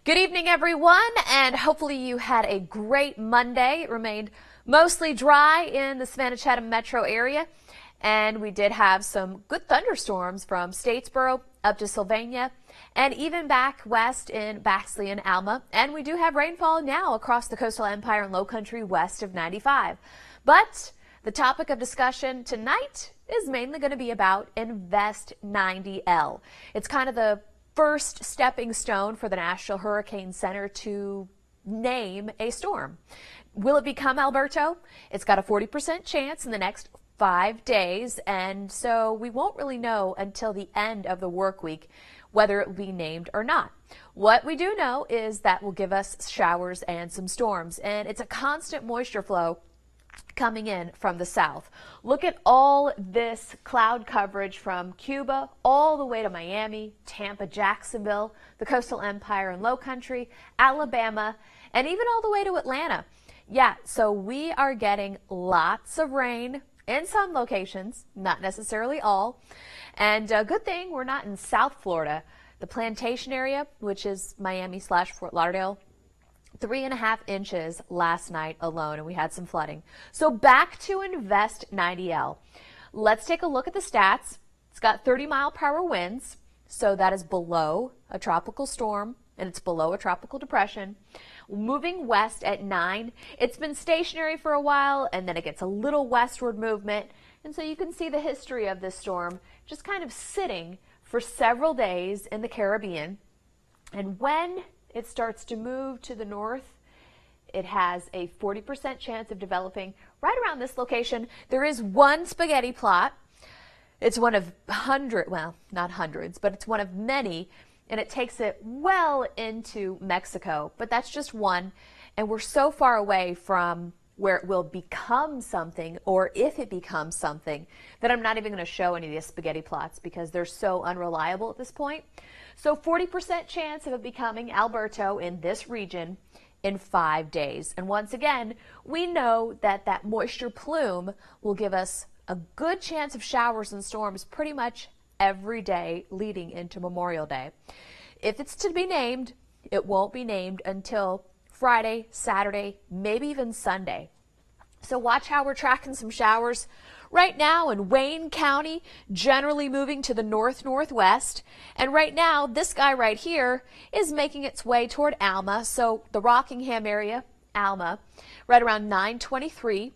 Good evening, everyone, and hopefully you had a great Monday. It remained mostly dry in the Savannah-Chatham metro area, and we did have some good thunderstorms from Statesboro up to Sylvania and even back west in Baxley and Alma. And we do have rainfall now across the coastal empire and low country west of 95. But the topic of discussion tonight is mainly going to be about Invest 90L. It's kind of the first stepping stone for the National Hurricane Center to name a storm. Will it become Alberto? It's got a 40% chance in the next 5 days, and so we won't really know until the end of the work week whether it will be named or not. What we do know is that will give us showers and some storms, and it's a constant moisture flow coming in from the south. Look at all this cloud coverage from Cuba all the way to Miami, Tampa, Jacksonville, the coastal empire and low country, Alabama, and even all the way to Atlanta. Yeah, so we are getting lots of rain in some locations, not necessarily all. And a good thing we're not in South Florida. The Plantation area, which is Miami/Fort Lauderdale, 3.5 inches last night alone, and we had some flooding. So back to Invest 90L. Let's take a look at the stats. It's got 30-mile-per-hour winds, so that is below a tropical storm, and it's below a tropical depression. Moving west at 9. It's been stationary for a while, and then it gets a little westward movement. And so you can see the history of this storm just kind of sitting for several days in the Caribbean. And when it starts to move to the north, it has a 40% chance of developing right around this location. There is one spaghetti plot. It's one of well, not hundreds, but it's one of many, and it takes it well into Mexico. But that's just one, and we're so far away from where it will become something, or if it becomes something, that I'm not even going to show any of these spaghetti plots because they're so unreliable at this point. So 40% chance of it becoming Alberto in this region in 5 days. And once again, we know that that moisture plume will give us a good chance of showers and storms pretty much every day leading into Memorial Day. If it's to be named, it won't be named until Friday, Saturday, maybe even Sunday. So watch how we're tracking some showers right now in Wayne County, generally moving to the north-northwest. And right now, this guy right here is making its way toward Alma. So the Rockingham area, Alma, right around 9:23.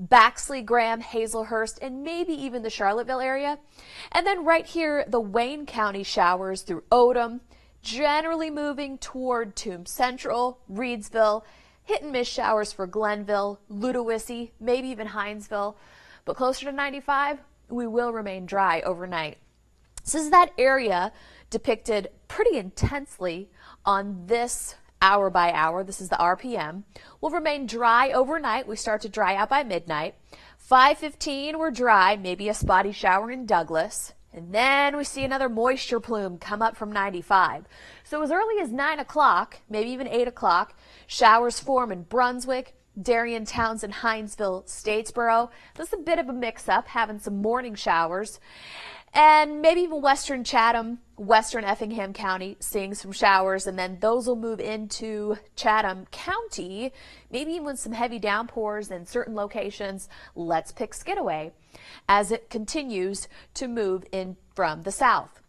Baxley, Graham, Hazelhurst, and maybe even the Charlottesville area. And then right here, the Wayne County showers through Odom, generally moving toward Toombs Central, Reedsville, hit and miss showers for Glenville, Ludowici, maybe even Hinesville. But closer to 95, we will remain dry overnight. So this is that area depicted pretty intensely on this hour by hour. This is the RPM. Will remain dry overnight. We start to dry out by midnight. 5:15, we're dry, maybe a spotty shower in Douglas. And then we see another moisture plume come up from 95. So as early as 9 o'clock, maybe even 8 o'clock, showers form in Brunswick, Darien, Townsend, Hinesville, Statesboro. This is a bit of a mix-up, having some morning showers. And maybe even western Chatham, western Effingham County, seeing some showers. And then those will move into Chatham County, maybe even with some heavy downpours in certain locations. Let's pick Skidaway as it continues to move in from the south.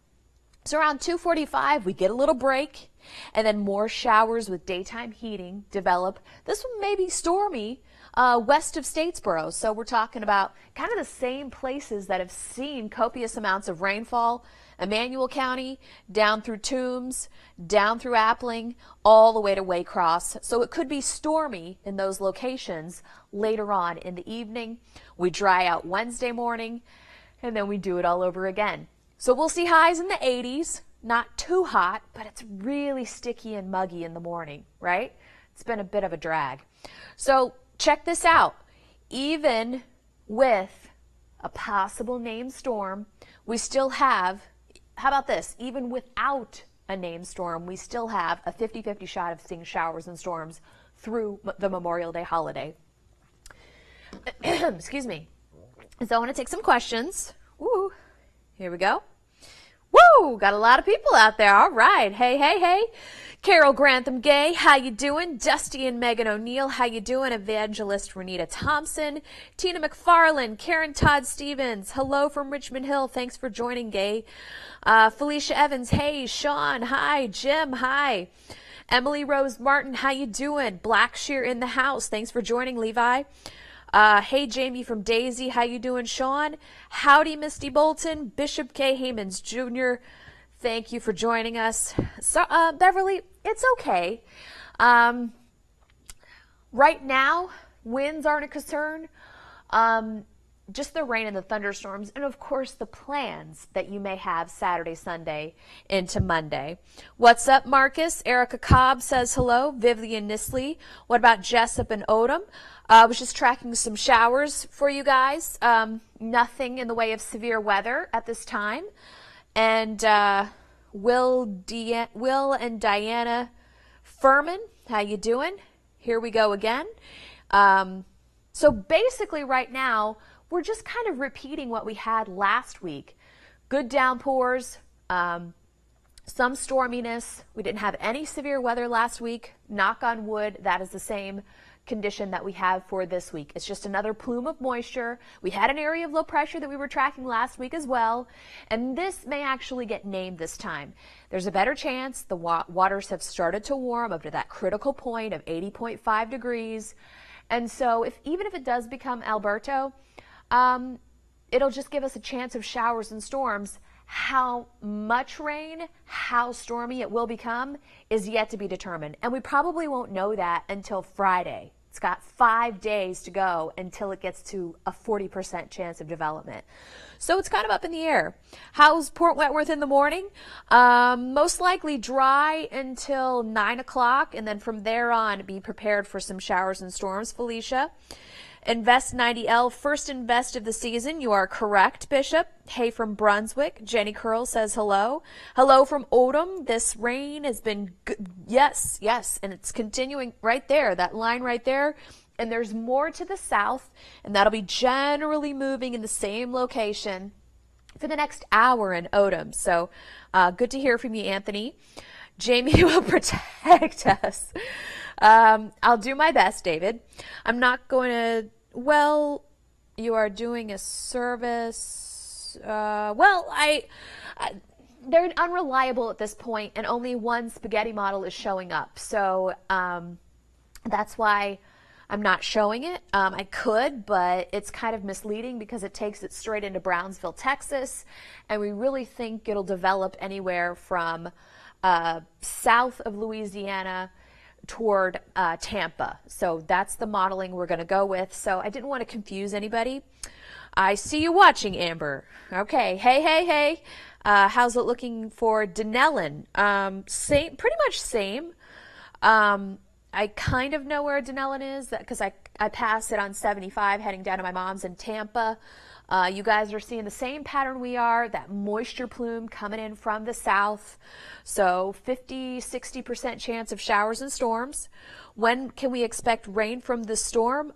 So around 2:45, we get a little break, and then more showers with daytime heating develop. This one may be stormy west of Statesboro. So we're talking about kind of the same places that have seen copious amounts of rainfall. Emmanuel County, down through Toombs, down through Appling, all the way to Waycross. So it could be stormy in those locations later on in the evening. We dry out Wednesday morning, and then we do it all over again. So we'll see highs in the 80s, not too hot, but it's really sticky and muggy in the morning, right? It's been a bit of a drag. So check this out. Even with a possible named storm, we still have, how about this? Even without a named storm, we still have a 50-50 shot of seeing showers and storms through the Memorial Day holiday. Excuse me. So I want to take some questions. Woo. Here we go. Woo! Got a lot of people out there. All right. Hey, hey, hey. Carol Grantham Gay, how you doing? Dusty and Megan O'Neill, how you doing? Evangelist Renita Thompson, Tina McFarland, Karen Todd Stevens, hello from Richmond Hill. Thanks for joining, Gay. Felicia Evans, hey. Sean, hi. Jim, hi. Emily Rose Martin, how you doing? Blackshear in the house. Thanks for joining, Levi. Hey, Jamie from Daisy, how you doing? Sean, howdy, Misty Bolton. Bishop K. Hamons Jr., thank you for joining us. So, Beverly, it's okay. Right now, winds aren't a concern. Just the rain and the thunderstorms, and of course the plans that you may have Saturday, Sunday into Monday. What's up, Marcus? Erica Cobb says hello. Vivian Nisley. What about Jessup and Odom? I was just tracking some showers for you guys. Nothing in the way of severe weather at this time. And Will and Diana Furman, how you doing? Here we go again. So basically right now, we're just kind of repeating what we had last week. Good downpours, some storminess. We didn't have any severe weather last week. Knock on wood, that is the same condition that we have for this week. It's just another plume of moisture. We had an area of low pressure that we were tracking last week as well, and this may actually get named this time. There's a better chance the waters have started to warm up to that critical point of 80.5 degrees. And so even if it does become Alberto, it'll just give us a chance of showers and storms. How much rain, how stormy it will become is yet to be determined. And we probably won't know that until Friday. It's got 5 days to go until it gets to a 40% chance of development. So it's kind of up in the air. How's Port Wentworth in the morning? Most likely dry until 9 o'clock, and then from there on, be prepared for some showers and storms, Felicia. Invest 90L, first invest of the season. You are correct, Bishop. Hey from Brunswick. Jenny Curl says hello. Hello from Odom. This rain has been good. Yes, and it's continuing right there, that line right there. And there's more to the south, and that'll be generally moving in the same location for the next hour in Odom. So good to hear from you, Anthony. Jamie will protect us. I'll do my best, David. I'm not going to, well, you are doing a service. They're unreliable at this point, and only one spaghetti model is showing up. So that's why I'm not showing it. I could, but it's kind of misleading because it takes it straight into Brownsville, Texas, and we really think it'll develop anywhere from south of Louisiana toward Tampa. So that's the modeling we're going to go with. So I didn't want to confuse anybody. I see you watching, Amber. Okay. Hey. How's it looking for Denellen? Same, pretty much same. I kind of know where Denellen is because I pass it on 75 heading down to my mom's in Tampa. You guys are seeing the same pattern we are, that moisture plume coming in from the south. So 50-60% chance of showers and storms. When can we expect rain from the storm?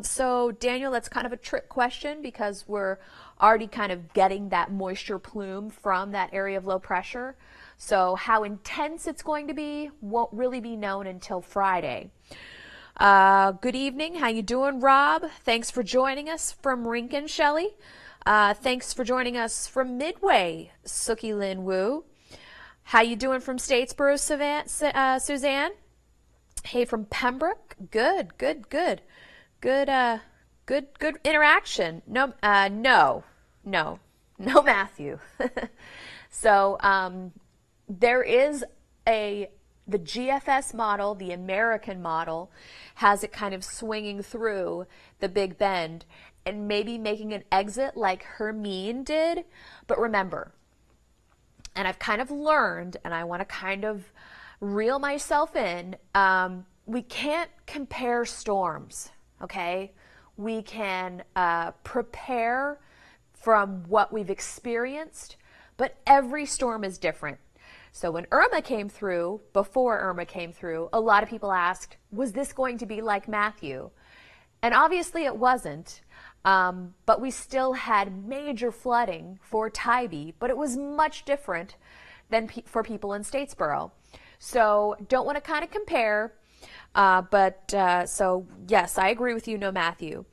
So Daniel, that's kind of a trick question because we're already kind of getting that moisture plume from that area of low pressure. So how intense it's going to be won't really be known until Friday. Good evening. How you doing, Rob? Thanks for joining us from Rincon, Shelley. Thanks for joining us from Midway, Sookie Lin Wu. How you doing from Statesboro, Suzanne? Hey, from Pembroke. Good interaction. No, Matthew. So, there is the GFS model, the American model, has it kind of swinging through the Big Bend and maybe making an exit like Hermine did. But remember, and I've kind of learned, and I want to kind of reel myself in, we can't compare storms, okay? We can prepare from what we've experienced, but every storm is different. So when Irma came through, before Irma came through, a lot of people asked, was this going to be like Matthew? And obviously it wasn't, but we still had major flooding for Tybee, but it was much different than for people in Statesboro. So don't want to kind of compare. So yes, I agree with you. No, Matthew.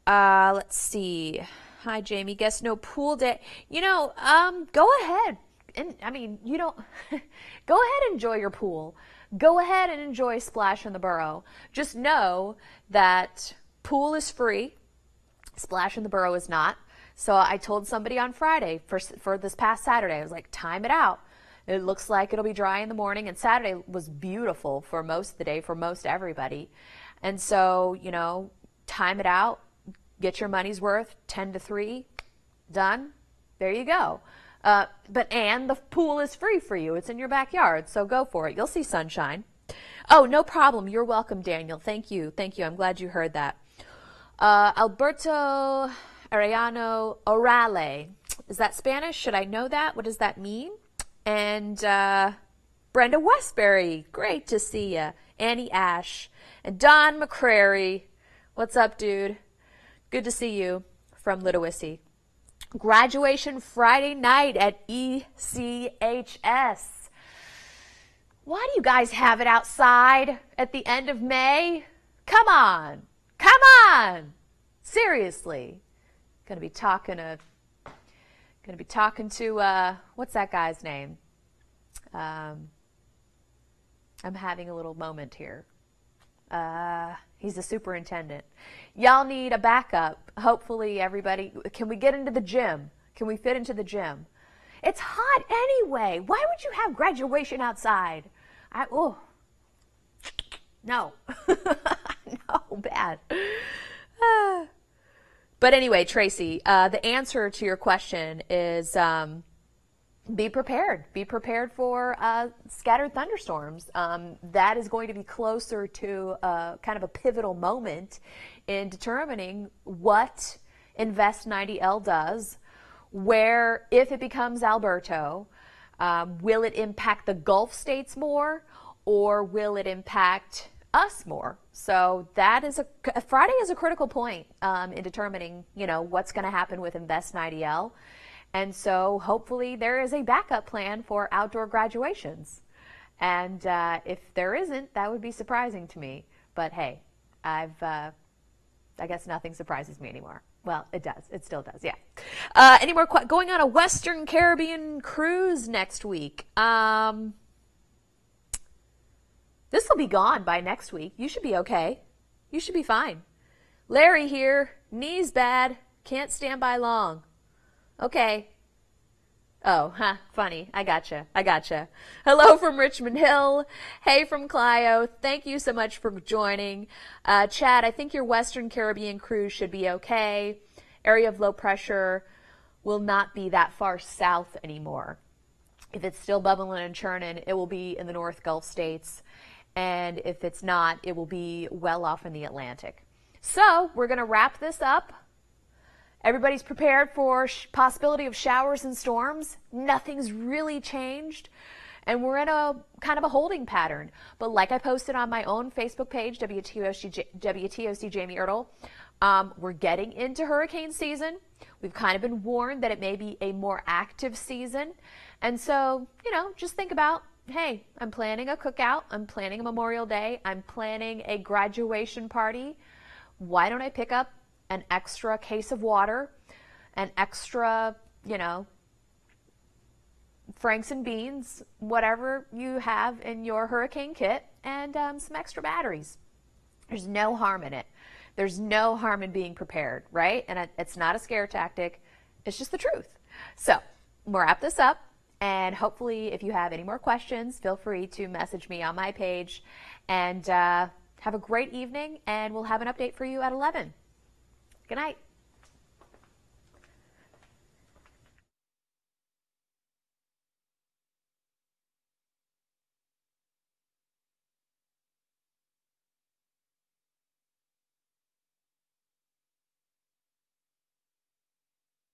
Let's see. Hi, Jamie. Guess no pool day. Go ahead. And I mean, you don't go ahead and enjoy your pool. Go ahead and enjoy Splash in the Borough. Just know that pool is free. Splash in the Borough is not. So I told somebody on Friday for this past Saturday, I was like, time it out. It looks like it'll be dry in the morning, and Saturday was beautiful for most of the day for most everybody. And so, time it out, get your money's worth, 10 to 3, done. There you go. And the pool is free for you. It's in your backyard, so go for it. You'll see sunshine. Oh, no problem. You're welcome, Daniel. Thank you. Thank you. I'm glad you heard that. Alberto Arellano Orale. Is that Spanish? Should I know that? What does that mean? And Brenda Westbury. Great to see you. Annie Ash. And Don McCrary. What's up, dude? Good to see you from Ludowici. Graduation Friday night at ECHS. Why do you guys have it outside at the end of May? Come on. Come on. Seriously. Gonna be talking to what's that guy's name? I'm having a little moment here. He's a superintendent. Y'all need a backup. Hopefully everybody, can we get into the gym? Can we fit into the gym? It's hot anyway. Why would you have graduation outside? No. No, bad. But anyway, Tracy, the answer to your question is be prepared. Be prepared for scattered thunderstorms. That is going to be closer to kind of a pivotal moment in determining what Invest 90L does, where, if it becomes Alberto, will it impact the Gulf states more, or will it impact us more? So that is Friday is a critical point in determining, what's going to happen with Invest 90L. And so hopefully there is a backup plan for outdoor graduations. And if there isn't, that would be surprising to me. But hey, I guess nothing surprises me anymore. Well, it does. It still does, yeah. Any more going on a Western Caribbean cruise next week? This will be gone by next week. You should be okay. You should be fine. Larry here. Knees bad. Can't stand by long. Okay. Oh, funny. I gotcha. Hello from Richmond Hill. Hey from Clio. Thank you so much for joining. Chad, I think your Western Caribbean cruise should be okay. Area of low pressure will not be that far south anymore. If it's still bubbling and churning, it will be in the North Gulf states. And if it's not, it will be well off in the Atlantic. So we're going to wrap this up. Everybody's prepared for possibility of showers and storms. Nothing's really changed. And we're in a kind of a holding pattern. But like I posted on my own Facebook page, WTOC Jamie Ertl, we're getting into hurricane season. We've kind of been warned that it may be a more active season. And so, just think about, hey, I'm planning a cookout. I'm planning a Memorial Day. I'm planning a graduation party. Why don't I pick up an extra case of water, an extra, Franks and beans, whatever you have in your hurricane kit, and some extra batteries. There's no harm in it. There's no harm in being prepared, right? And it's not a scare tactic. It's just the truth. So we'll wrap this up. And hopefully, if you have any more questions, feel free to message me on my page. And have a great evening, and we'll have an update for you at 11. Good night.